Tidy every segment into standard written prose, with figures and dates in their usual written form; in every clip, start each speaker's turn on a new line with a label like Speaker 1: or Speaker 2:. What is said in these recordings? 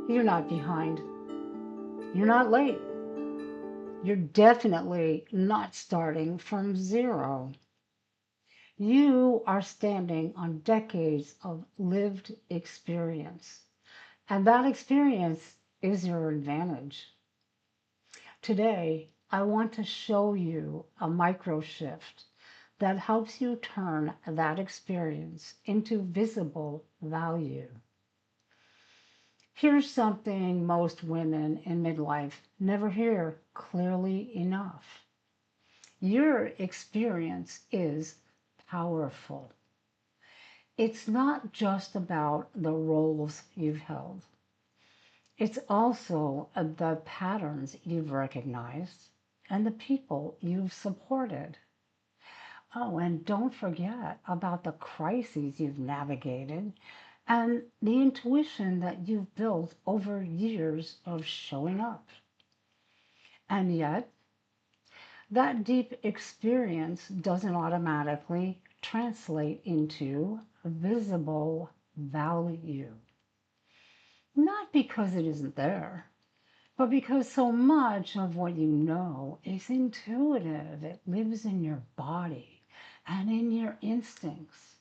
Speaker 1: You're not behind. You're not late. You're definitely not starting from zero. You are standing on decades of lived experience, and that experience is your advantage. Today, I want to show you a micro shift that helps you turn that experience into visible value. Here's something most women in midlife never hear clearly enough. Your experience is powerful. It's not just about the roles you've held. It's also the patterns you've recognized and the people you've supported. Oh, and don't forget about the crises you've navigated and the intuition that you've built over years of showing up. And yet, that deep experience doesn't automatically translate into visible value. Not because it isn't there, but because so much of what you know is intuitive. It lives in your body and in your instincts.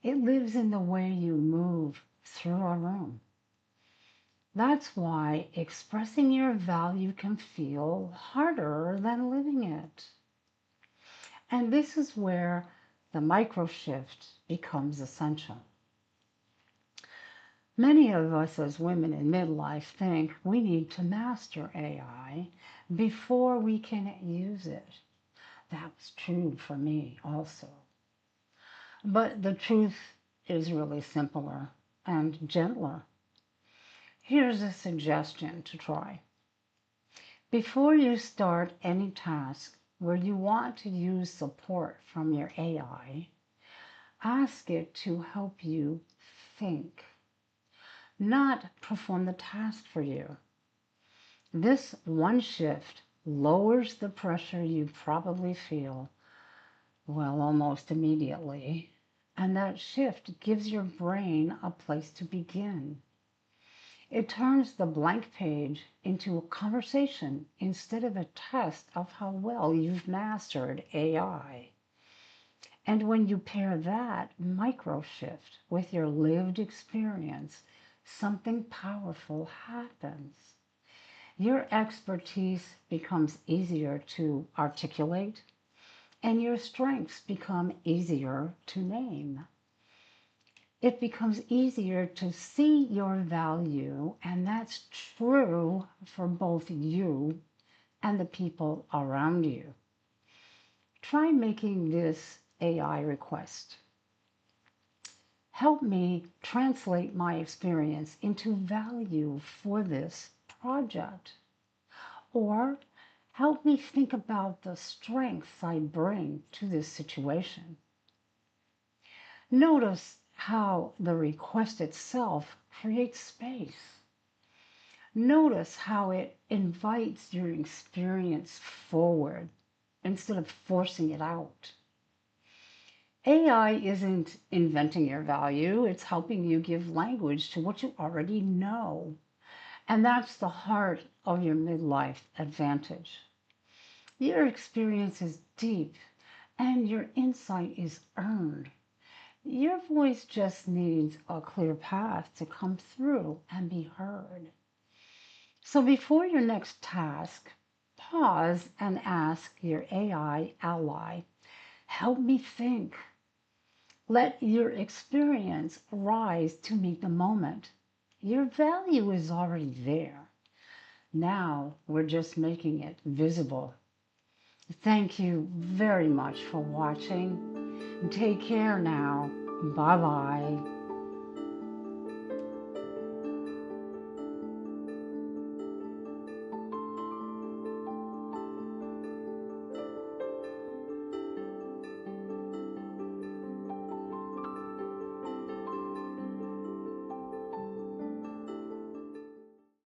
Speaker 1: It lives in the way you move through a room. That's why expressing your value can feel harder than living it. And this is where the micro shift becomes essential. Many of us as women in midlife think we need to master AI before we can use it. That was true for me also. But the truth is really simpler and gentler. Here's a suggestion to try. Before you start any task where you want to use support from your AI, ask it to help you think, not perform the task for you. This one shift lowers the pressure you probably feel, well, almost immediately, and that shift gives your brain a place to begin. It turns the blank page into a conversation instead of a test of how well you've mastered AI. And when you pair that micro shift with your lived experience, something powerful happens. Your expertise becomes easier to articulate, and your strengths become easier to name. It becomes easier to see your value, and that's true for both you and the people around you. Try making this AI request. Help me translate my experience into value for this project. Or help me think about the strengths I bring to this situation. Notice how the request itself creates space. Notice how it invites your experience forward instead of forcing it out. AI isn't inventing your value, it's helping you give language to what you already know. And that's the heart of your midlife advantage. Your experience is deep and your insight is earned. Your voice just needs a clear path to come through and be heard. So before your next task, pause and ask your AI ally, help me think. Let your experience rise to meet the moment. Your value is already there. Now we're just making it visible. Thank you very much for watching. Take care now. Bye bye.